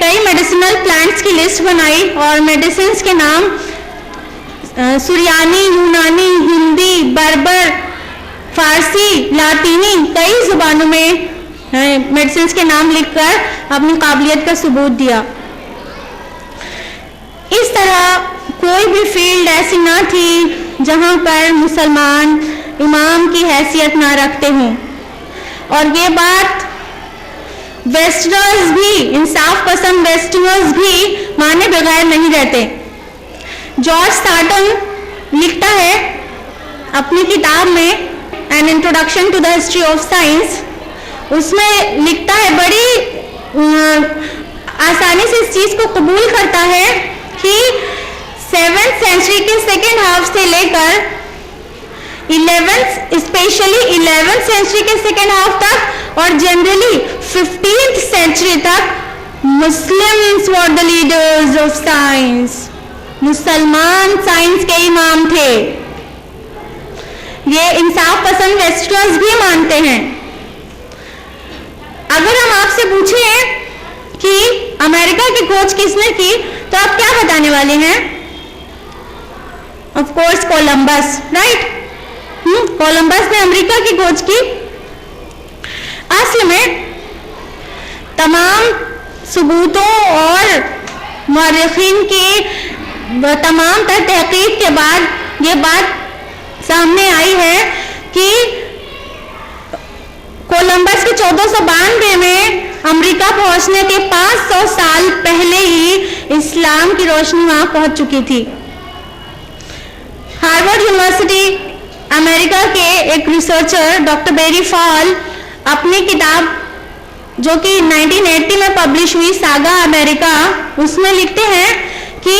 کئی medicinal plants کی list بنائی اور میڈیسنس کے نام سریانی، یونانی، ہندی، بربر، فارسی، لاطینی کئی زبانوں میں میڈیسنس کے نام لکھ کر اپنی قابلیت کا ثبوت دیا. اس طرح کوئی بھی فیلڈ ایسی نہ تھی جہاں پر مسلمان امام کی حیثیت نہ رکھتے ہوں. اور یہ بات ویسٹرنرز بھی، انصاف پسند ویسٹرنرز بھی مانے بغیر نہیں رہتے. جارج ساٹن لکھتا ہے اپنی کتاب میں an introduction to the history of science, اس میں لکھتا ہے، بڑی آسانی سے اس چیز کو قبول کرتا ہے کہ 7th سینچری کے سیکنڈ ہاف سے لے کر 11th سینچری کے سیکنڈ ہاف تک اور جنرلی 15th سینچری تک Muslims were the leaders of science. مسلمان سائنس کے امام تھے. یہ انصاف پسند ویسٹرنرز بھی مانتے ہیں. اگر ہم آپ سے پوچھیں کہ امریکہ کی کھوج کس نے کی تو آپ کیا بتانے والے ہیں؟ Of course Columbus, right? Columbus نے امریکہ کی کھوج کی. اصل میں تمام ثبوتوں اور مورخین کی تمام تر تحقیق کے بعد یہ بات سامنے آئی ہے کہ کولمبس کے 1492 میں امریکہ پہنچنے کے 500 سال پہلے ہی اسلام کی روشنی وہاں پہنچ چکی تھی. ہارورڈ یونیورسٹی امریکہ کے ایک ریسرچر ڈاکٹر بیری فال اپنی کتاب جو کہ 1980 میں پبلش ہوئی، ساگا امریکہ، اس میں لکھتے ہیں کہ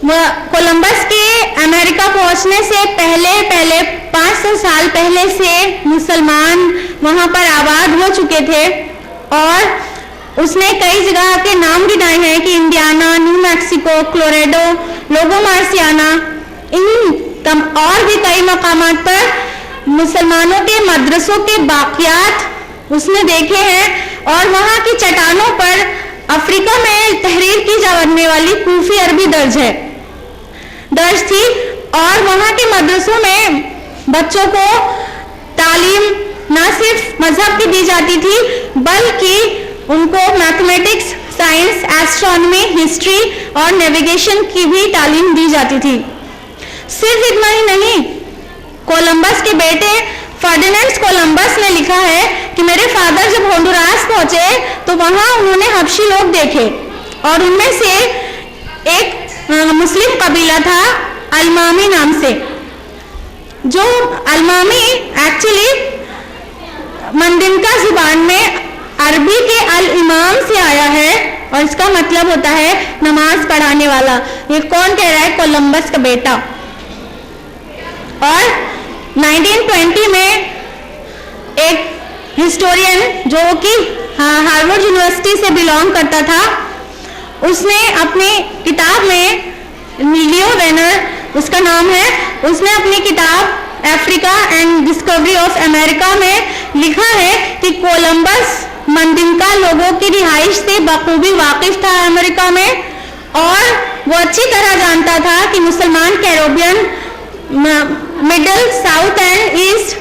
کولمبس کے امریکہ پہنچنے سے پہلے 500 سال پہلے سے مسلمان وہاں پر آباد ہو چکے تھے. اور اس نے کئی جگہ کے نام گنائے ہیں کہ انڈیانا، نیو میکسیکو، کلوریڈو، لوگو مارسیانا، اور بھی کئی مقامات پر مسلمانوں کے مدرسوں کے باقیات اس نے دیکھے ہیں. اور وہاں کی چٹانوں پر افریقہ میں تحریر کی جانے والی کوفی عربی درج تھی. اور وہاں کے مدرسوں میں بچوں کو تعلیم نہ صرف مذہب کی دی جاتی تھی بلکہ ان کو میتھمیٹکس، سائنس، ایسٹرونومی، ہسٹری اور نیویگیشن کی بھی تعلیم دی جاتی تھی. صرف اتنا ہی نہیں، کولمبس کے بیٹے فرڈینینڈ کولمبس نے لکھا ہے کہ میرے فادر جب ہونڈوراس پہنچے تو وہاں انہوں نے حبشی لوگ دیکھے اور ان میں سے ایک مسلم قبیلہ تھا المامی نام سے. جو المامی ایکچولی مندنکا زبان میں عربی کے الامام سے آیا ہے اور اس کا مطلب ہوتا ہے نماز پڑھانے والا. یہ کون کہہ رہا ہے؟ کولمبس کا بیٹا. اور 1920 میں ایک ہسٹورین جو کہ ہارورڈ یونیورسٹی سے بلانگ کرتا تھا، اس نے اپنی کتاب میں، لیو وینر اس کا نام ہے، اس نے اپنی کتاب Africa and Discovery of America میں لکھا ہے کہ کولمبس مندنکا لوگوں کی رہائش سے بخوبی واقف تھا امریکہ میں، اور وہ اچھی طرح جانتا تھا کہ مسلمان Caribbean, middle, south and east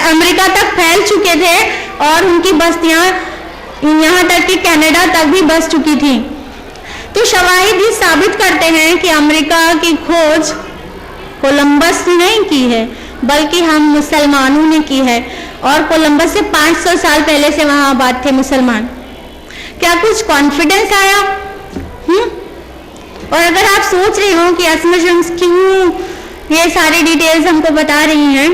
امریکہ تک پھیل چکے تھے اور ان کی بستیاں یہاں تک کہ کینیڈا تک بھی بس چکی تھیں. تو شواہد یہ ثابت کرتے ہیں کہ امریکہ کی کھوج کولمبس نے نہیں کی ہے بلکہ ہم مسلمانوں نے کی ہے. اور کولمبس سے 500 سال پہلے سے وہاں آباد تھے مسلمان. کیا کچھ کانفیڈنس آیا؟ اور اگر آپ سوچ رہے ہو کہ اسمجھنس کیوں یہ ساری ڈیٹیلز ہم کو بتا رہی ہیں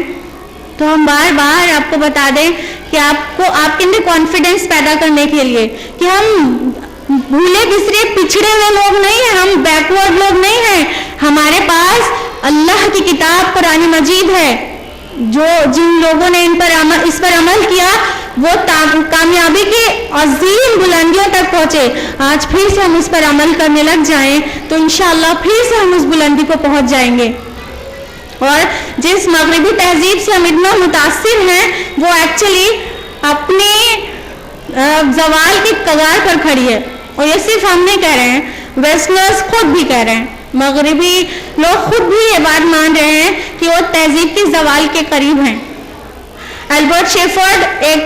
تو ہم بار بار آپ کو بتا دیں کہ آپ کے اندر کانفیڈنس پیدا کرنے کے لیے کہ ہم بھولے بسرے پچھڑے ہوئے لوگ نہیں ہیں، ہم بیکورڈ لوگ نہیں ہیں. ہمارے پاس اللہ کی کتاب قرآن مجید ہے. جن لوگوں نے اس پر عمل کیا وہ کامیابی کی عظیم بلندیوں تک پہنچے. آج پھر سے ہم اس پر عمل کرنے لگ جائیں تو انشاءاللہ پھر سے ہم اس بلندی کو پہنچ جائیں گے. اور جس مغربی تہذیب سے ہم اتنا متاثر ہیں وہ ایکچولی اپنے زوال کی کگار پر کھڑی ہے. اور یہ صرف ہم نہیں کہہ رہے ہیں, ویسٹرنرز خود بھی کہہ رہے ہیں, مغربی لوگ خود بھی یہ بات مان رہے ہیں کہ وہ تہذیب کے زوال کے قریب ہیں. البرٹ شیفرڈ ایک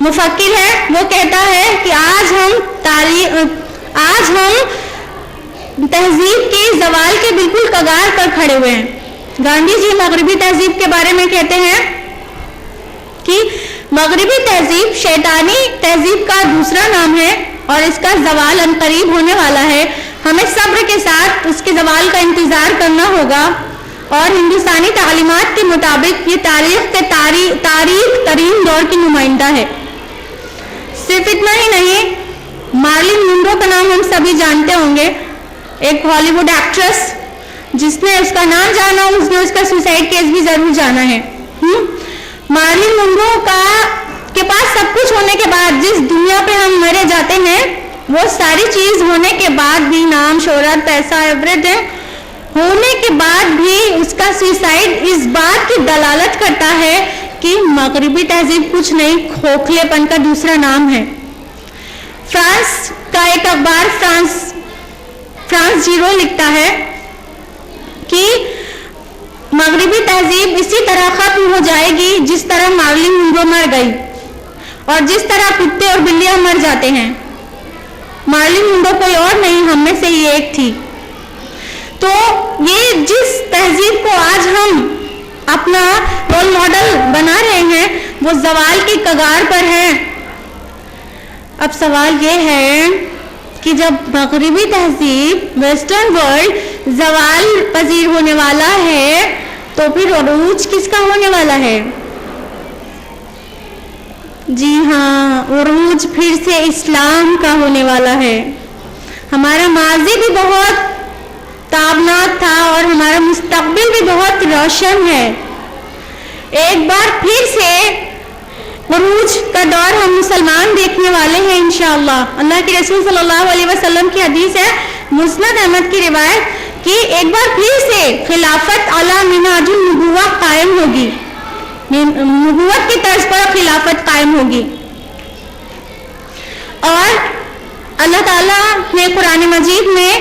مفکر ہے, وہ کہتا ہے کہ آج ہم تہذیب کے زوال کے بالکل کگار پر کھڑے ہوئے ہیں. گاندھی جی مغربی تہذیب کے بارے میں کہتے ہیں کہ مغربی تہذیب شیطانی تہذیب کا دوسرا نام ہے اور اس کا زوال عنقریب ہونے والا ہے. ہمیں صبر کے ساتھ اس کے زوال کا انتظار کرنا ہوگا اور ہندوستانی تعلیمات کے مطابق یہ تاریخ ترین دور کی نمائندہ ہے. صرف اتنا ہی نہیں, مارلن منرو کا نام ہم سبھی جانتے ہوں گے, ایک ہالی ووڈ ایکٹریس. جس نے اس کا نام جانا ہو اس نے اس کا سوسائڈ کیس بھی ضرور جانا ہے. مارلن منرو کے پاس سب کچھ ہونے کے بعد, جس دنیا پہ ہم مرے جاتے ہیں, وہ ساری چیز ہونے کے بعد بھی, نام, شہرت, پیسہ, ایوریتھنگ ہونے کے بعد بھی اس کا سوسائڈ اس بات کی دلالت کرتا ہے کہ مغربی تہذیب کچھ نہیں, کھوکھلے پن کا دوسرا نام ہے. فرانس کا ایک اخبار فرانس زیرو لکھتا ہے کہ مغربی تہذیب اسی طرح ختم ہو جائے گی جس طرح مارلن منرو مر گئی اور جس طرح کتے اور بلیاں مر جاتے ہیں. مارلن منرو کوئی اور نہیں, ہم میں سے ہی ایک تھی. تو یہ جس تہذیب کو آج ہم اپنا رول ماڈل بنا رہے ہیں وہ زوال کی کگار پر ہے. اب سوال یہ ہے کہ جب مغربی تہذیب ویسٹرن ورلڈ زوال پذیر ہونے والا ہے تو پھر عروج کس کا ہونے والا ہے؟ جی ہاں, عروج پھر سے اسلام کا ہونے والا ہے. ہمارا ماضی بھی بہت تابناک تھا اور ہمارا مستقبل بھی بہت روشن ہے. ایک بار پھر سے عروج کا دور ہم مسلمان دیکھنے والے ہیں انشاءاللہ. اللہ کے رسول صلی اللہ علیہ وسلم کی حدیث ہے, مسند احمد کی روایت, کہ ایک بار پھر سے خلافت علی منہاج النبوہ قائم ہوگی, نبوت کی طرز پر خلافت قائم ہوگی. اور اللہ تعالیٰ نے قرآن مجید میں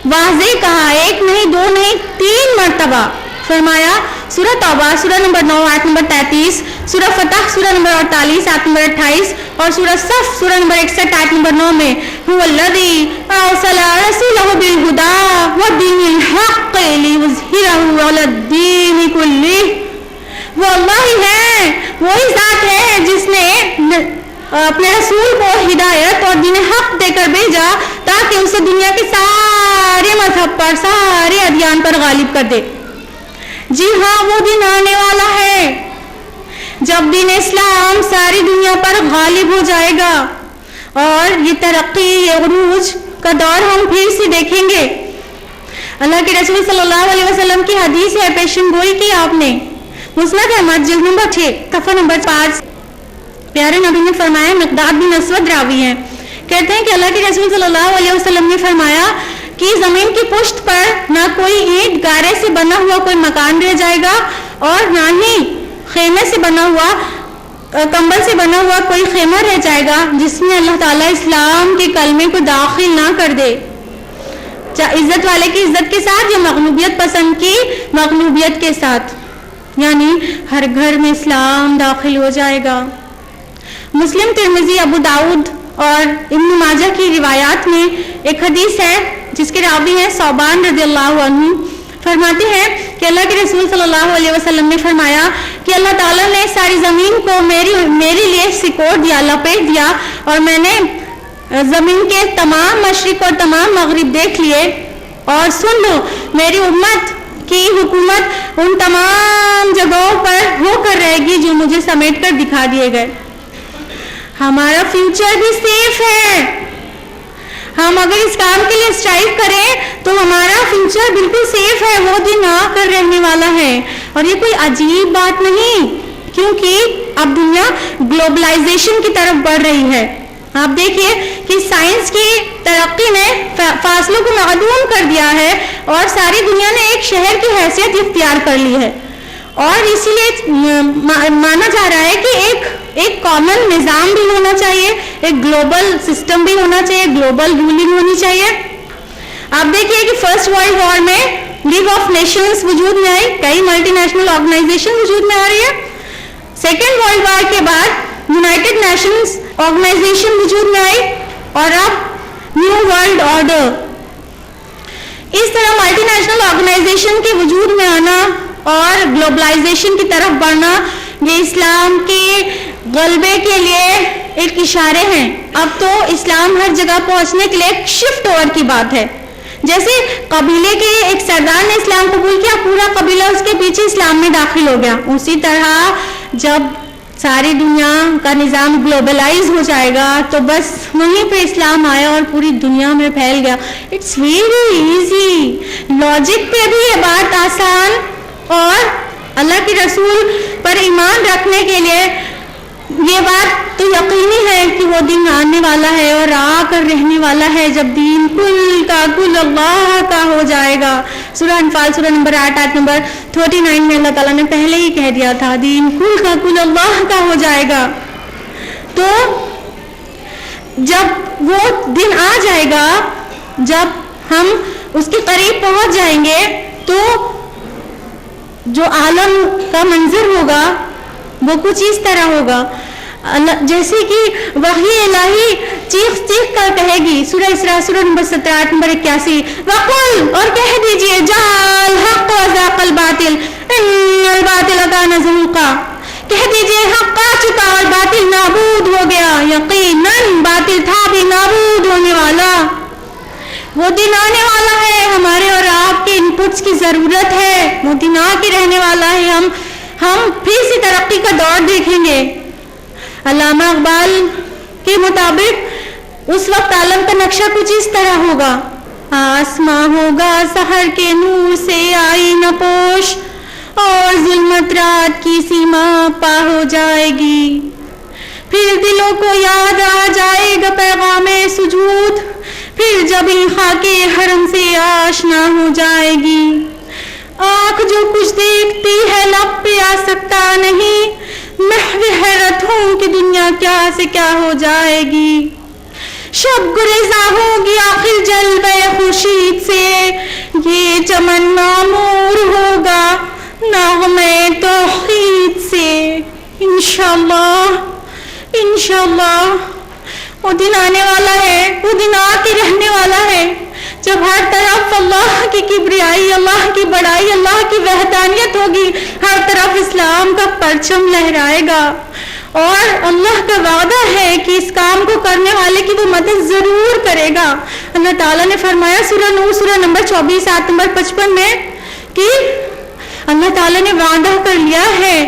واضح کہا, ایک نہیں, دو نہیں, 3 مرتبہ فرمایا. سورہ توبہ سورہ نمبر 9 آیت نمبر 33, سورہ فتح سورہ نمبر 48 آیت نمبر 28 اور سورہ صف سورہ نمبر 61 آیت نمبر 9 میں هو الذی ارسل رسولہ بالہدی ودین الحق لیظہرہ علی الدین کلہ. وہ اللہ ہی ہے, وہی ذات ہے جس نے اپنے رسول کو ہدایت اور دین حق دے کر بھیجا تاکہ اسے دنیا کے سارے مذہب پر, سارے ادیان پر غالب کر دے. جی ہاں, وہ دن آنے والا ہے جب دین اسلام ساری دنیا پر غالب ہو جائے گا اور یہ ترقی, یہ عروج کا دور ہم پھر سے دیکھیں گے. اللہ کے رسول صلی اللہ علیہ وسلم کی حدیث ہے, پیشن گوئی کی آپ نے, مسند احمد جلد نمبر 6 صفحہ نمبر 5. پیارے نبی نے فرمایا, مقداد بن اسود راوی ہیں, کہتے ہیں کہ اللہ کے رسول صلی اللہ علیہ وسلم نے فرمایا کہ زمین کی پشت پر نہ کوئی اینٹ گارے سے بنا ہوا کوئی مکان رہ جائے گا اور نہ ہی خیمے سے بنا ہوا, کمبل سے بنا ہوا کوئی خیمہ رہ جائے گا جس میں اللہ تعالیٰ اسلام کے کلمے کو داخل نہ کر دے. عزت والے کی عزت کے ساتھ یا مغلوبیت پسند کی مغلوبیت کے ساتھ, یعنی ہر گھر میں اسلام داخل ہو جائے گا. مسلم, ترمذی, ابو داؤد اور ابن ماجہ کی روایات میں ایک حدیث ہے جس کے راوی ہیں ثوبان رضی اللہ عنہ, فرماتے ہیں کہ اللہ کے رسول صلی اللہ علیہ وسلم نے فرمایا کہ اللہ تعالیٰ نے ساری زمین کو میرے لیے سکوڑ دیا, لپیٹ دیا, اور میں نے زمین کے تمام مشرق اور تمام مغرب دیکھ لیے. اور سن لو, میری امت کی حکومت ان تمام جگہوں پر ہو کر رہے گی جو مجھے سمیٹ کر دکھا دیے گئے. ہمارا فیوچر بھی سیف ہے. ہم اگر اس کام کے لیے اسٹرائیو کریں تو ہمارا فیوچر بالکل سیف ہے, وہ دن آ کر رہنے والا ہے. اور یہ کوئی عجیب بات نہیں, کیونکہ اب دنیا گلوبلائزیشن کی طرف بڑھ رہی ہے. آپ دیکھیے کہ سائنس کی ترقی نے فاصلوں کو معدوم کر دیا ہے اور ساری دنیا نے ایک شہر کی حیثیت اختیار کر لی ہے. اور اسی لیے مانا جا رہا ہے کہ ایک ایک کامن نظام بھی ہونا چاہیے, ایک گلوبل سسٹم بھی ہونا چاہیے, گلوبل رولنگ ہونی چاہیے. آپ دیکھیے کہ فرسٹ ورلڈ وار میں لیگ آف نیشنز وجود میں آئی, کئی ملٹی نیشنل آرگنائزیشن وجود میں آ رہی ہے. سیکنڈ ورلڈ وار کے بعد یونائٹڈ نیشنز آرگنائزیشن وجود میں آئی, اور اب نیو ورلڈ آرڈر. اس طرح ملٹی نیشنل آرگنائزیشن کے وجود میں آنا اور گلوبلائزیشن کی طرف بڑھنا, یہ اسلام کے غلبے کے لیے ایک اشارے ہیں. اب تو اسلام ہر جگہ پہنچنے کے لیے ایک شفٹ اوور کی بات ہے. جیسے قبیلے کے ایک سردار نے اسلام قبول کیا, پورا قبیلہ اس کے پیچھے اسلام میں داخل ہو گیا. اسی طرح جب ساری دنیا کا نظام گلوبلائز ہو جائے گا تو بس وہیں پہ اسلام آیا اور پوری دنیا میں پھیل گیا. اٹس ویری ایزی, لاجک پہ بھی یہ بات آسان, اور اللہ کے رسول پر ایمان رکھنے کے لیے یہ بات تو یقینی ہے کہ وہ دن آنے والا ہے اور آ کر رہنے والا ہے جب دین کل کا کل اللہ کا ہو جائے گا. سورہ انفال سورہ نمبر 8 آیت نمبر 39 میں اللہ تعالیٰ نے پہلے ہی کہہ دیا تھا دین کل کا کل اللہ کا ہو جائے گا. تو جب وہ دن آ جائے گا, جب ہم اس کے قریب پہنچ جائیں گے, تو جو عالم کا منظر ہوگا وہ کچھ اس طرح ہوگا جیسے کہ وحی الہی چیخ چیخ کر کہے گی. سورہ اسراء سورہ نمبر 17 آیت نمبر 81, وَقُلْ, اور کہہ دیجئے, جَاءَ الْحَقُّ وَزَاقَ الْبَاطِلُ إِنَّ الْبَاطِلَ كَانَ زَهُوقًا. کہہ دیجئے حق آ چکا اور باطل نابود ہو گیا, یقیناً باطل تھا بھی نابود ہونے والا. وہ دن آنے والا ہے, ہمارے اور آپ کے ان پٹس کی ضرورت ہے. وہ دن آ کے رہنے والا ہے, ہم پھر سے ترقی کا دور دیکھیں گے. علامہ اقبال کے مطابق اس وقت عالم کا نقشہ کچھ اس طرح ہوگا, آسماں ہوگا سحر کے نور سے آئینہ پوش, اور ظلمت رات کی سیما پا ہو جائے گی. پھر دلوں کو یاد آ جائے گا پیغام سجود, پھر جب ان خاکے حرم سے آشنا ہو جائے گی. آنکھ جو کچھ دیکھتی ہے لب پہ آ سکتا نہیں, محو حیرت ہوں کہ دنیا کیا سے کیا ہو جائے گی. شب گریزاں ہوگی آخر جلوہ خورشید سے, یہ چمن معمور ہوگا نغمے توحید سے. انشاءاللہ انشاءاللہ وہ دن آنے والا ہے, وہ دن آ کے رہنے والا ہے جب ہر طرف اللہ کی کبریائی, اللہ کی بڑائی, اللہ کی وحدانیت ہوگی. ہر طرف اسلام کا پرچم لہرائے گا, اور اللہ کا وعدہ ہے کہ اس کام کو کرنے والے کی وہ مدد ضرور کرے گا. اللہ تعالیٰ نے فرمایا سورہ نور سورہ نمبر 24 آیت نمبر 55 میں کہ اللہ تعالیٰ نے وعدہ کر لیا ہے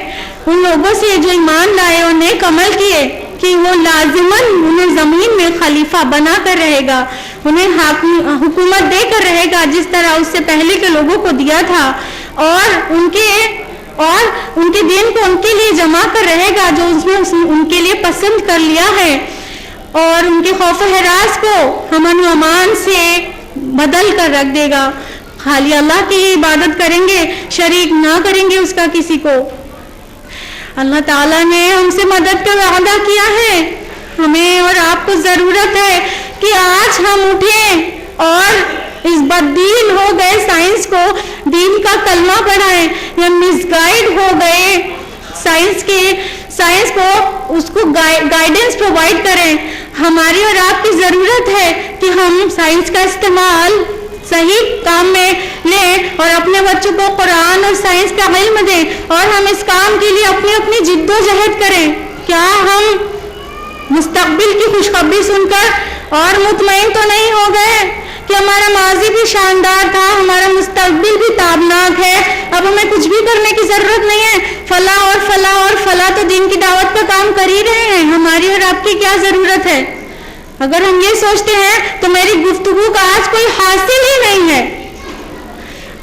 ان لوگوں سے جو ایمان لائے اور نیک عمل کیے کہ وہ لازماً انہیں زمین میں خلیفہ بنا کر رہے گا, انہیں حکومت دے کر رہے گا جس طرح اس سے پہلے کے لوگوں کو دیا تھا, اور ان کے دین کو ان کے لیے جمع کر رہے گا جو اس نے ان کے لیے پسند کر لیا ہے, اور ان کے خوف و ہراس کو امن و امان سے بدل کر رکھ دے گا. خالی اللہ کی عبادت کریں گے, شریک نہ کریں گے اس کا کسی کو. اللہ تعالیٰ نے ہم سے مدد کا وعدہ کیا ہے. ہمیں اور آپ کو ضرورت ہے کہ آج ہم اٹھیں اور اس بددین ہو گئے سائنس کو دین کا کلمہ پڑھائیں, یا مس گائیڈ ہو گئے سائنس کو اس کو گائیڈنس پرووائڈ کریں. ہماری اور آپ کی ضرورت ہے کہ ہم سائنس کا استعمال صحیح کام میں لیں اور اپنے بچوں کو قرآن اور سائنس کا علم دیں, اور ہم اس کام کے لیے اپنی جد و جہد کریں. کیا ہم مستقبل کی خوشخبری سن کر اور مطمئن تو نہیں ہو گئے کہ ہمارا ماضی بھی شاندار تھا, ہمارا مستقبل بھی تابناک ہے, اب ہمیں کچھ بھی کرنے کی ضرورت نہیں ہے. فلاح اور فلاح اور فلاح تو دین کی دعوت کا کام کر ہی رہے ہیں, ہماری اور آپ کی کیا ضرورت ہے؟ اگر ہم یہ سوچتے ہیں تو میری گفتگو کا آج کوئی حاصل ہی نہیں ہے.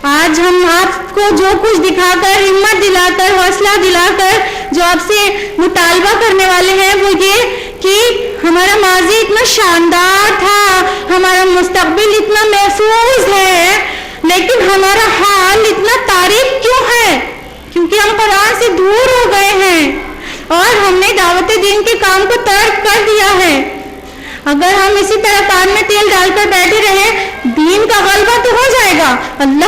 آج ہم آپ کو جو کچھ دکھا کر, ہمت دلا کر, حوصلہ دلا کر جو آپ سے مطالبہ کرنے والے ہیں وہ یہ کہ ہمارا ماضی اتنا شاندار تھا, ہمارا مستقبل اتنا محفوظ ہے, لیکن ہمارا حال اتنا تاریک کیوں ہے؟ کیونکہ ہم قرآن سے دور ہو گئے ہیں, اور ہم نے دعوت دین کے کام کو ترک کر دیا ہے. اگر ہم اسی طرح کان میں تیل ڈال کر بیٹھے رہے, دین کا غلبہ تو ہو جائے گا, اللہ